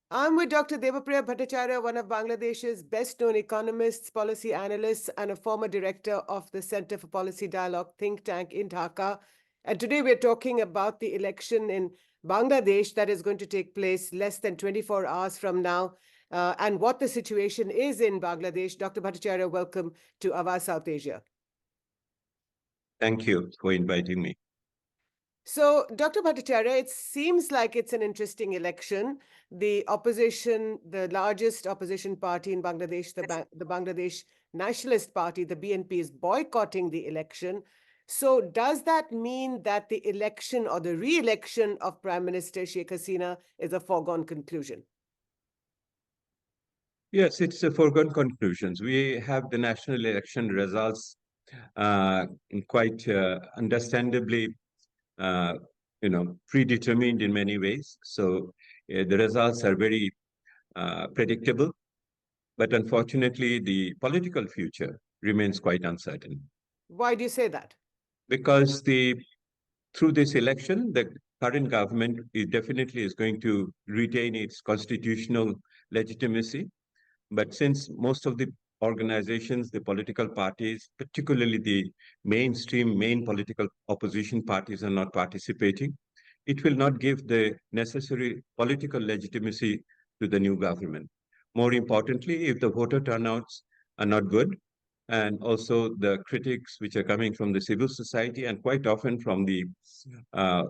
I'm with Dr. Debapriya Bhattacharya, one of Bangladesh's best-known economists, policy analysts, and a former director of the Center for Policy Dialogue think tank in Dhaka. And today we're talking about the election in Bangladesh that is going to take place less than 24 hours from now, and what the situation is in Bangladesh. Dr. Bhattacharya, welcome to Ava South Asia. Thank you for inviting me. So, Dr. Bhattacharya, it seems like it's an interesting election. The opposition, the largest opposition party in Bangladesh, the Bangladesh Nationalist Party, the BNP, is boycotting the election. So, does that mean that the election or the re-election of Prime Minister Sheikh Hasina is a foregone conclusion? Yes, it's a foregone conclusions. We have the national election results quite understandably, uh, predetermined in many ways. So the results are very predictable, but unfortunately, the political future remains quite uncertain Why do you say that? because through this election, the current government definitely is going to retain its constitutional legitimacy. But since most of the organizations, the political parties, particularly the mainstream main political opposition parties, are not participating, it will not give the necessary political legitimacy to the new government. More importantly, if the voter turnouts are not good, and also the critics which are coming from the civil society and quite often from the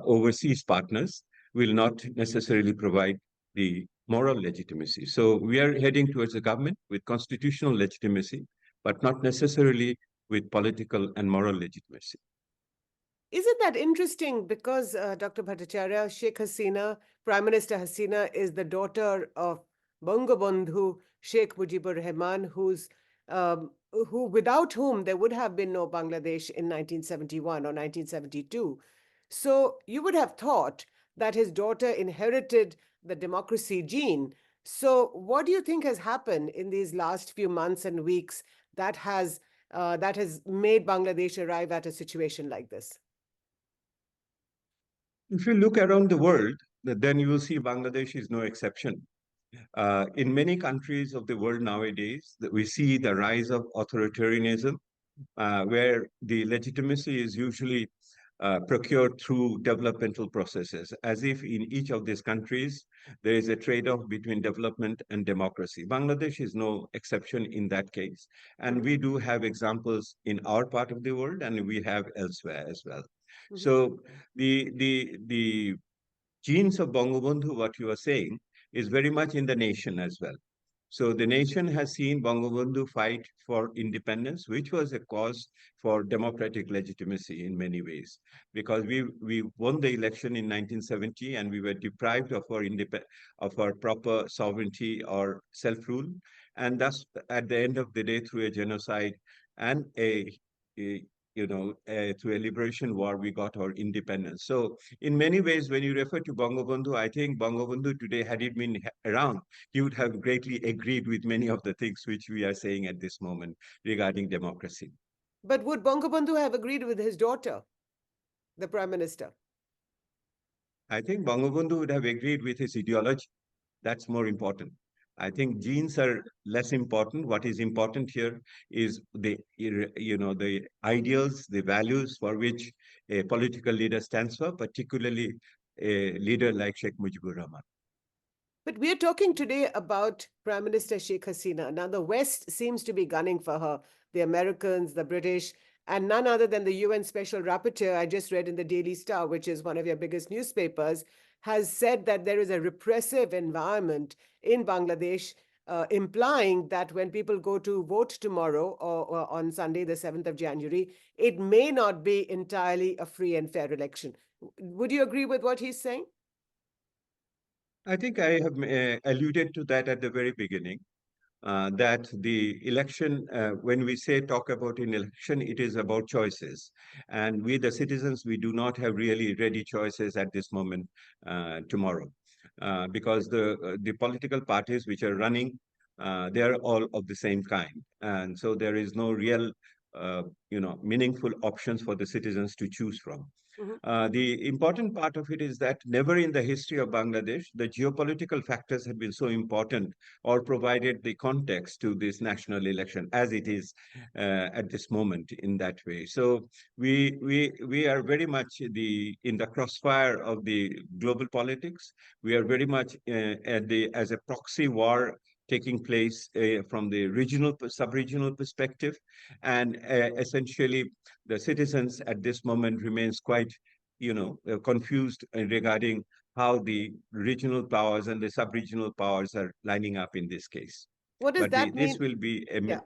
overseas partners will not necessarily provide the moral legitimacy. So we are heading towards a government with constitutional legitimacy, but not necessarily with political and moral legitimacy. Isn't that interesting? Because Dr. Bhattacharya, Sheikh Hasina, Prime Minister Hasina, is the daughter of Bangabandhu Sheikh Mujibur Rahman, who without whom there would have been no Bangladesh in 1971 or 1972. So you would have thought that his daughter inherited the democracy gene. So what do you think has happened in these last few months and weeks that has made Bangladesh arrive at a situation like this? If you look around the world, then you will see Bangladesh is no exception. In many countries of the world nowadays, we see the rise of authoritarianism, where the legitimacy is usually procured through developmental processes, as if in each of these countries there is a trade-off between development and democracy. Bangladesh is no exception in that case. And we do have examples in our part of the world, and we have elsewhere as well. Mhm. So the genes of Bangabandhu, what you are saying, is very much in the nation as well. So the nation has seen Bangabandhu fight for independence, which was a cause for democratic legitimacy in many ways, because we won the election in 1970 and we were deprived of our proper sovereignty or self-rule, and thus at the end of the day, through a genocide and a through a liberation war, we got our independence. So in many ways, when you refer to Bangabandhu, I think Bangabandhu today, had it been around, he would have greatly agreed with many of the things which we are saying at this moment regarding democracy. But would Bangabandhu have agreed with his daughter, the prime minister? I think Bangabandhu would have agreed with his ideology. That's more important. I think genes are less important. What is important here is the ideals, the values for which a political leader stands for, particularly a leader like Sheikh Mujibur Rahman. But we are talking today about Prime Minister Sheikh Hasina. Now, the West seems to be gunning for her, the Americans, the British, and none other than the UN Special Rapporteur, I just read in the Daily Star, which is one of your biggest newspapers, has said that there is a repressive environment in Bangladesh, implying that when people go to vote tomorrow or on Sunday, the 7th of January, it may not be entirely a free and fair election. Would you agree with what he's saying? I think I have alluded to that at the very beginning. That the election, when we say talk about an election, it is about choices. And we, the citizens, we do not have really ready choices at this moment tomorrow. Because the political parties which are running, they are all of the same kind. And so there is no real meaningful options for the citizens to choose from. Mhm. The important part of it is that never in the history of Bangladesh, the geopolitical factors have been so important or provided the context to this national election as it is at this moment in that way. So we are very much in the crossfire of the global politics. We are very much as a proxy war taking place from the sub-regional perspective, and essentially the citizens at this moment remains quite confused regarding how the regional powers and the sub-regional powers are lining up in this case. What does But that this mean? will be a Yeah.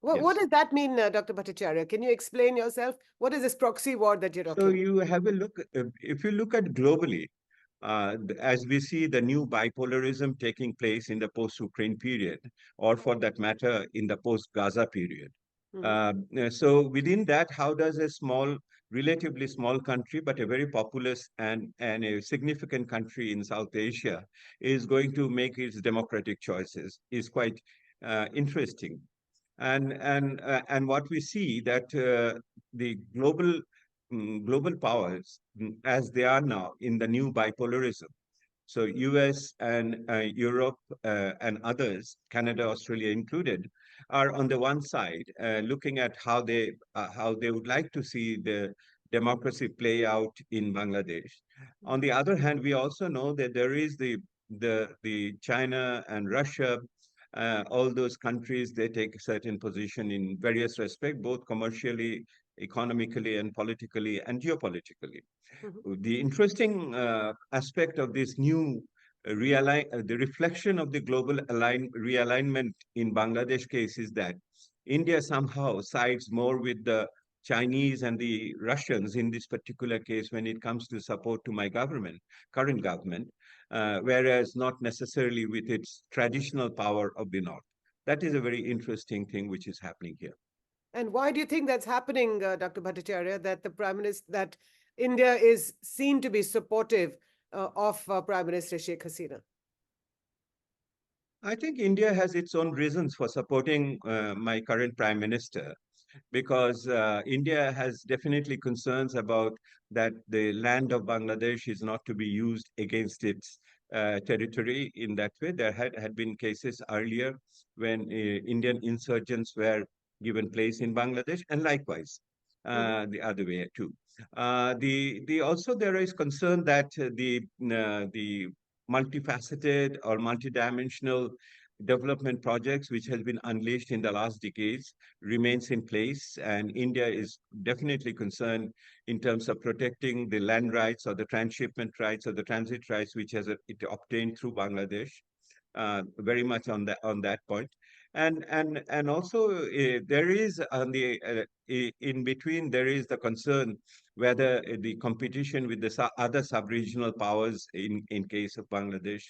What yes. does that mean, Dr. Bhattacharya? Can you explain yourself? What is this proxy war that you're So talking about? you have a look, if you look at globally, as we see the new bipolarism taking place in the post-Ukraine period, or for that matter, in the post-Gaza period. Mhm. So within that, how does a relatively small country, but a very populous and a significant country in South Asia is going to make its democratic choices is quite interesting. And what we see that the global powers, as they are now in the new bipolarism, so US and Europe and others, Canada, Australia included, are on the one side looking at how they would like to see the democracy play out in Bangladesh. On the other hand, we also know that there is the China and Russia, all those countries, they take a certain position in various respects, both commercially, economically, and politically and geopolitically. Mhm. The interesting aspect of this new the reflection of the global realignment in Bangladesh case is that India somehow sides more with the Chinese and the Russians in this particular case when it comes to support to my current government, whereas not necessarily with its traditional power of the North. That is a very interesting thing which is happening here. And why do you think that's happening, Dr. Bhattacharya, that the Prime Minister, that India is seen to be supportive of Prime Minister Sheikh Hasina? I think India has its own reasons for supporting my current prime minister, because India has definitely concerns about that the land of Bangladesh is not to be used against its territory in that way. There had been cases earlier when Indian insurgents were given place in Bangladesh, and likewise Mhm. the other way too. Also there is concern that the multifaceted or multidimensional development projects which has been unleashed in the last decades remains in place, and India is definitely concerned in terms of protecting the land rights or the transshipment rights or the transit rights which it obtained through Bangladesh, very much on that point. And also there is on the in between there is the concern whether the competition with the other sub-regional powers in case of Bangladesh,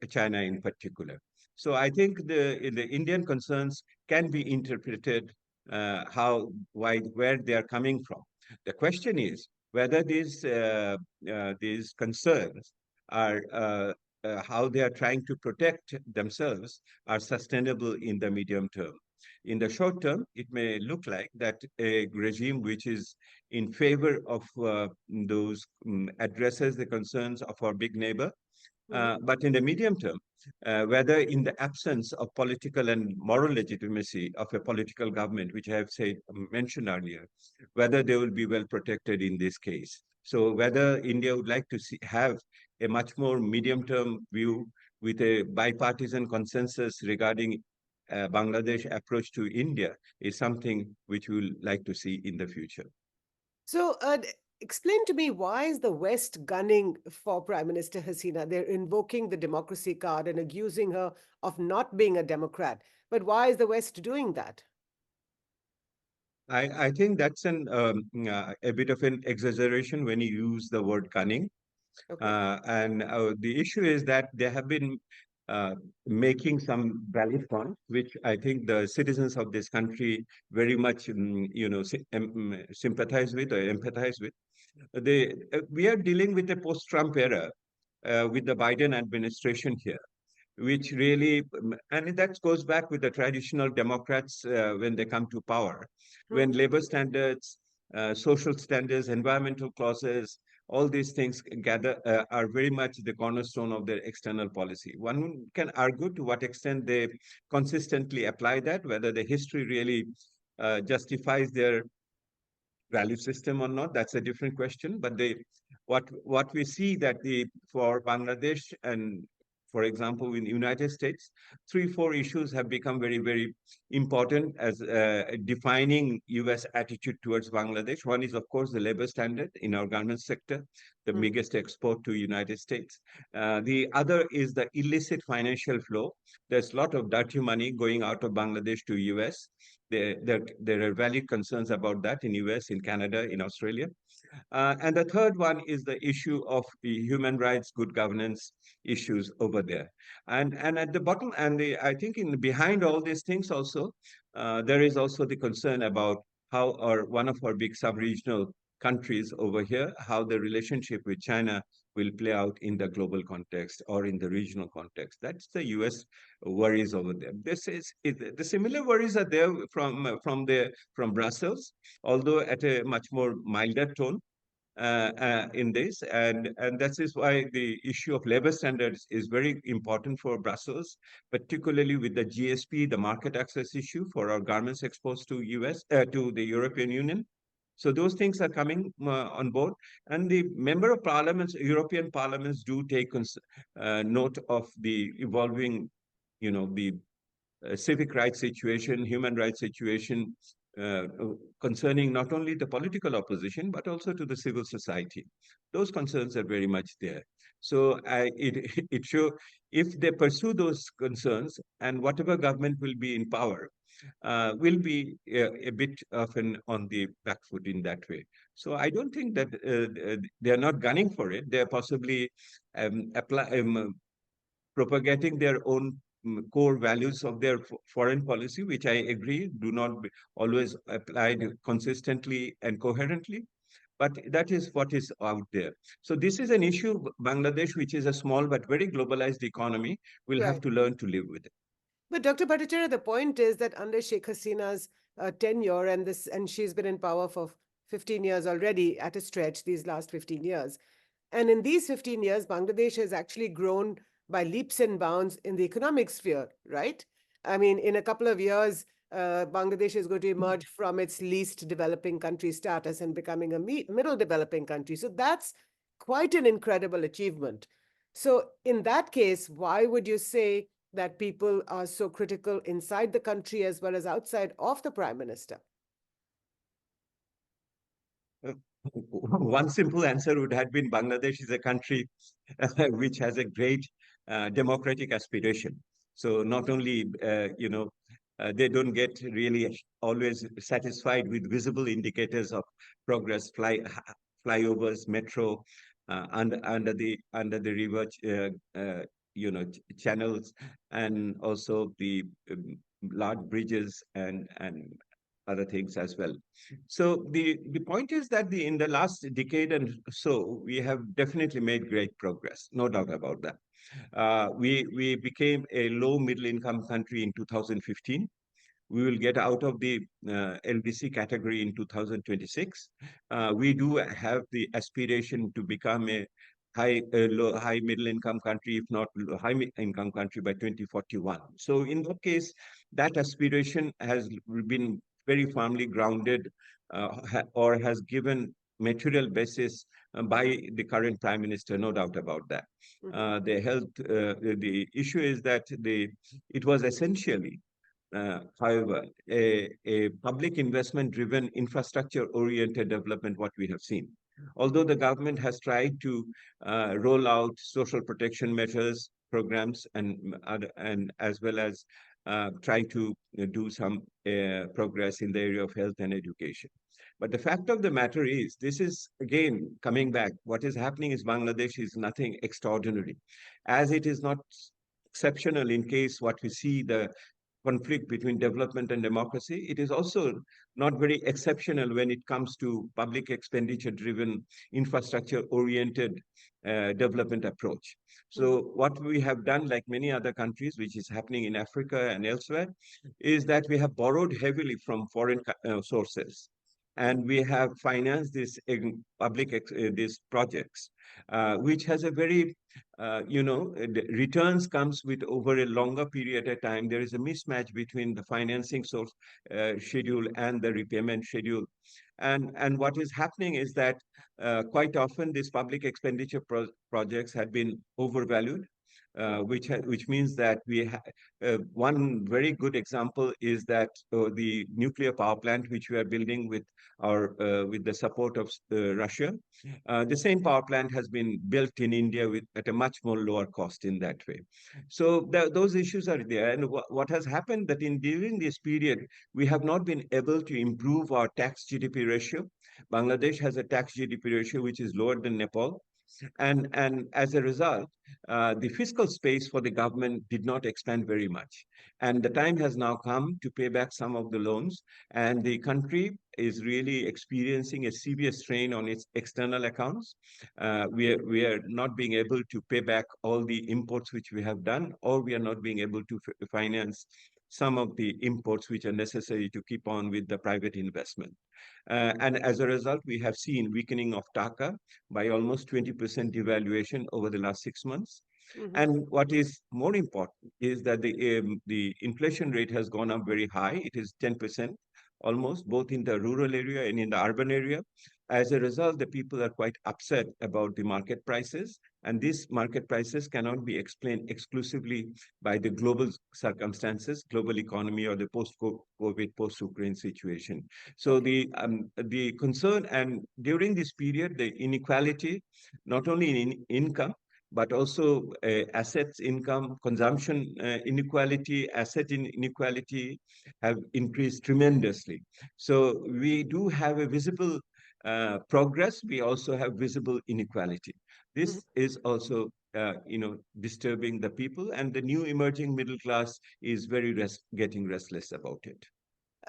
China in particular. So I think the Indian concerns can be interpreted where they are coming from. The question is whether these concerns are how they are trying to protect themselves are sustainable in the medium term. In the short term, it may look like that a regime which is in favor of those addresses the concerns of our big neighbor. Mhm. But in the medium term, whether in the absence of political and moral legitimacy of a political government, which I have mentioned earlier, whether they will be well protected in this case. So whether India would like to have a much more medium-term view with a bipartisan consensus regarding Bangladesh approach to India is something which we will like to see in the future. So, explain to me, why is the West gunning for Prime Minister Hasina? They're invoking the democracy card and accusing her of not being a Democrat. But why is the West doing that? I think that's a bit of an exaggeration when you use the word cunning. Okay. And the issue is that they have been making some valid points, which I think the citizens of this country very much, sympathize with or empathize with. We are dealing with a post-Trump era with the Biden administration here. which really, and that goes back with the traditional Democrats when they come to power, when Hmm. labor standards, social standards, environmental clauses, all these things are very much the cornerstone of their external policy. One can argue to what extent they consistently apply that, whether the history really justifies their value system or not. That's a different question. But what we see that the for Bangladesh and, for example, in the United States, three, four issues have become very, very important as defining U.S. attitude towards Bangladesh. One is, of course, the labor standard in our garment sector, the Hmm. biggest export to United States. The other is the illicit financial flow. There's a lot of dirty money going out of Bangladesh to U.S. There are valid concerns about that in US, in Canada, in Australia. And the third one is the issue of the human rights, good governance issues over there. And at the bottom, I think in behind all these things also, there is also the concern about how one of our big sub-regional countries over here, how the relationship with China will play out in the global context or in the regional context. That's the US worries over there. The similar worries are there from Brussels, although at a much more milder tone in this, and that is why the issue of labor standards is very important for Brussels, particularly with the GSP, the market access issue for our garments exports to US to the European Union. So those things are coming on board, and the member of parliaments, European parliaments, do take note of the evolving, the civic rights situation, human rights situation, uh, concerning not only the political opposition, but also to the civil society. Those concerns are very much there. So it show if they pursue those concerns, and whatever government will be in power, will be a bit of an on the back foot in that way. So I don't think that they are not gunning for it. They are possibly propagating their own core values of their foreign policy, which I agree do not always applied consistently and coherently. But that is what is out there. So this is an issue, Bangladesh, which is a small but very globalized economy, will have Right. to learn to live with it. But Dr. Bhattacharya, the point is that under Sheikh Hasina's tenure, and she's been in power for 15 years already at a stretch, these last 15 years. And in these 15 years, Bangladesh has actually grown by leaps and bounds in the economic sphere, right? I mean, in a couple of years, Bangladesh is going to emerge from its least developing country status and becoming a middle developing country. So that's quite an incredible achievement. So, in that case, why would you say that people are so critical inside the country as well as outside of the prime minister? Uh, One simple answer would have been Bangladesh is a country which has a great democratic aspiration. So not only, they don't get really always satisfied with visible indicators of progress, flyovers, metro, under the river, channels, and also the large bridges and other things as well. So the point is that in the last decade and so, we have definitely made great progress, no doubt about that. We became a low middle income country in 2015. We will get out of the LDC category in 2026. We do have the aspiration to become a high middle income country, if not income country by 2041. So in that case, that aspiration has been very firmly grounded or has given material basis by the current prime minister, no doubt about that. Mhm. The issue is that it was essentially however, a public investment-driven, infrastructure-oriented development, what we have seen. Although the government has tried to roll out social protection measures, programs, and as well as try to do some progress in the area of health and education. But the fact of the matter is, this is again coming back. What is happening is Bangladesh is nothing extraordinary, as it is not exceptional in case what we see the conflict between development and democracy. It is also not very exceptional when it comes to public expenditure-driven, infrastructure-oriented development approach. Mhm. So what we have done, like many other countries, which is happening in Africa and elsewhere, is that we have borrowed heavily from foreign sources. And we have financed these projects, which has a very the returns comes with over a longer period of time. There is a mismatch between the financing source schedule and the repayment schedule. And what is happening is that quite often these public expenditure projects have been overvalued, which means that one very good example is that the nuclear power plant which we are building with the support of Russia, the same power plant has been built in India at a much more lower cost in that way. So those issues are there. And what has happened that during this period, we have not been able to improve our tax GDP ratio. Bangladesh has a tax GDP ratio which is lower than Nepal. And as a result, the fiscal space for the government did not expand very much. And the time has now come to pay back some of the loans. And the country is really experiencing a severe strain on its external accounts. We are not being able to pay back all the imports which we have done, or we are not being able to finance some of the imports which are necessary to keep on with the private investment. And as a result, we have seen weakening of Taka by almost 20% devaluation over the last 6 months. Mhm. And what is more important is that the inflation rate has gone up very high. It is 10% almost, both in the rural area and in the urban area. As a result, the people are quite upset about the market prices. And these market prices cannot be explained exclusively by the global circumstances, global economy, or the post-COVID, post-Ukraine situation. So Okay. the concern, and during this period, the inequality, not only in income, but also assets income, consumption inequality, inequality have increased tremendously. So we do have a visible progress. We also have visible inequality. Mhm. This is also disturbing the people, and the new emerging middle class is very getting restless about it.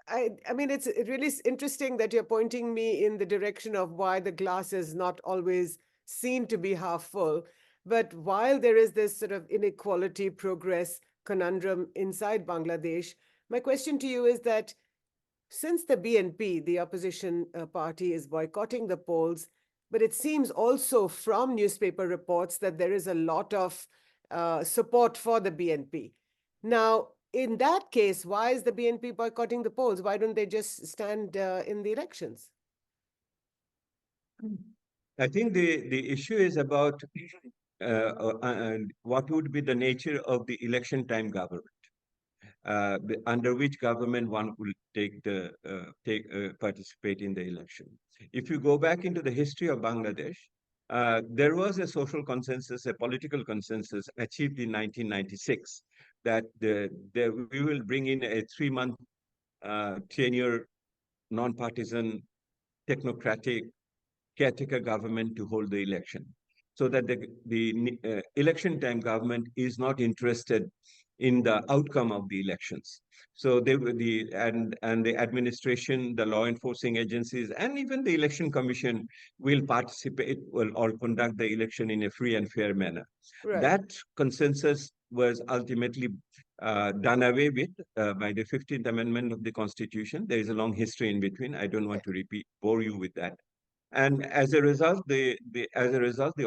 I mean, it's really interesting that you're pointing me in the direction of why the glass is not always seen to be half full. But while there is this sort of inequality progress conundrum inside Bangladesh, my question to you is that since the BNP, the opposition party, is boycotting the polls, but it seems also from newspaper reports that there is a lot of support for the BNP. Now, in that case, why is the BNP boycotting the polls? Why don't they just stand in the elections? I think the issue is about what would be the nature of the election time government, under which government one will participate in the election. If you go back into the history of Bangladesh, there was a social consensus, a political consensus achieved in 1996 that we will bring in a 3-month tenure, non-partisan, technocratic caretaker government to hold the election, so that the election time government is not interested in the outcome of the elections. So they were and the administration, the law enforcing agencies, and even the election commission will participate or conduct the election in a free and fair manner. Right. That consensus was ultimately done away with by the 15th Amendment of the Constitution. There is a long history in between. I don't want to bore you with that. And as a result, the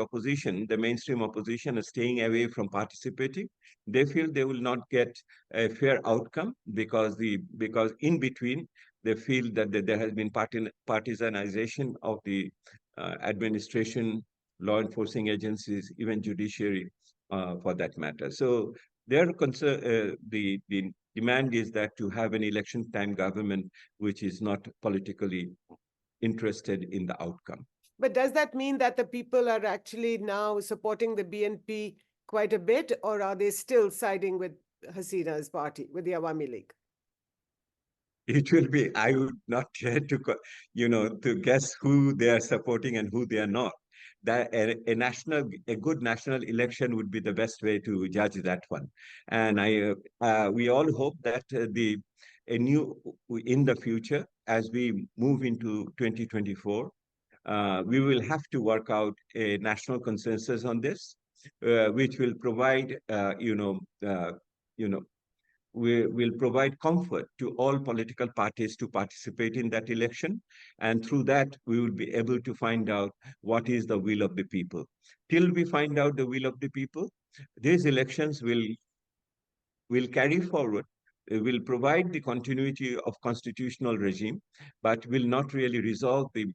opposition, the mainstream opposition, is staying away from participating. They feel they will not get a fair outcome because in between they feel that there has been partisanization of the administration, law enforcing agencies, even judiciary, for that matter. So their concern, the demand is that to have an election time government which is not politically interested in the outcome. But does that mean that the people are actually now supporting the BNP quite a bit, or are they still siding with Hasina's party, with the Awami League? It will be, I would not dare to, to guess who they are supporting and who they are not. that a good national election would be the best way to judge that one. And we all hope that in the future, as we move into 2024, we will have to work out a national consensus on this, which will provide, you know, we will provide comfort to all political parties to participate in that election. And through that, we will be able to find out what is the will of the people. Till we find out the will of the people, these elections will carry forward, will provide the continuity of constitutional regime, but will not really resolve the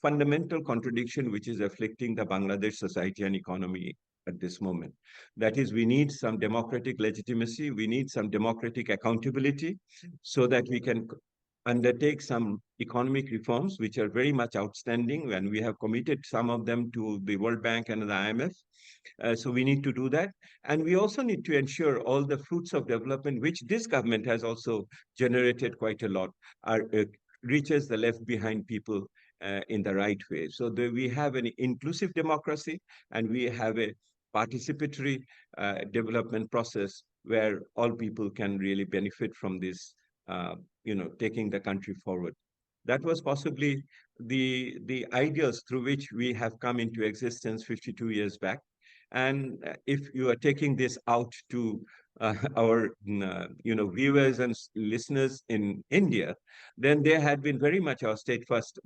fundamental contradiction which is afflicting the Bangladesh society and economy at this moment. That is, we need some democratic legitimacy, we need some democratic accountability so that we can undertake some economic reforms which are very much outstanding, and we have committed some of them to the World Bank and the IMF. So we need to do that. And we also need to ensure all the fruits of development, which this government has also generated quite a lot, are reaches the left behind people in the right way. So we have an inclusive democracy and we have a participatory development process where all people can really benefit from this, taking the country forward. That was possibly the ideas through which we have come into existence 52 years back. And if you are taking this out to our viewers and listeners in India, then they had been very much our steadfast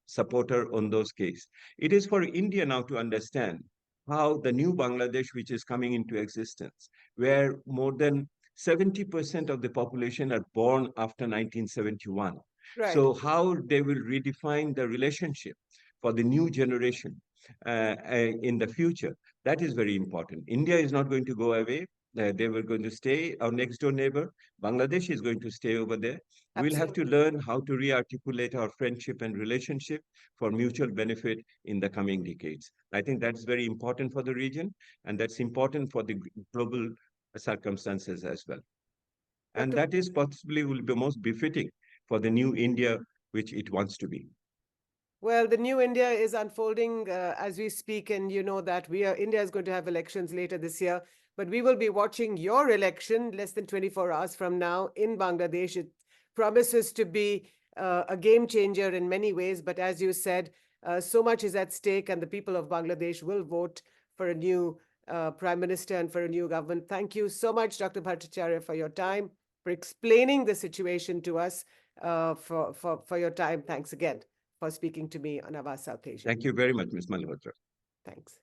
supporter on those cases. It is for India now to understand how the new Bangladesh, which is coming into existence, where more than 70% of the population are born after 1971. Right. So how they will redefine the relationship for the new generation in the future. That is very important. India is not going to go away. They were going to stay, our next door neighbor. Bangladesh is going to stay over there. We'll have to Absolutely. learn how to re-articulate our friendship and relationship for mutual benefit in the coming decades. I think that's very important for the region, and that's important for the global circumstances as well. And Dr. that is possibly will be most befitting for the new India which it wants to be. Well, the new India is unfolding as we speak, and you know that India is going to have elections later this year. But we will be watching your election less than 24 hours from now in Bangladesh. It promises to be a game changer in many ways. But as you said, so much is at stake, and the people of Bangladesh will vote for a new prime minister and for a new government. Thank you so much, Dr. Bhattacharya, for your time, for explaining the situation to us, for your time. Thanks again for speaking to me on Awaaz South Asia. Thank you very much, Ms. Malhotra. Thanks.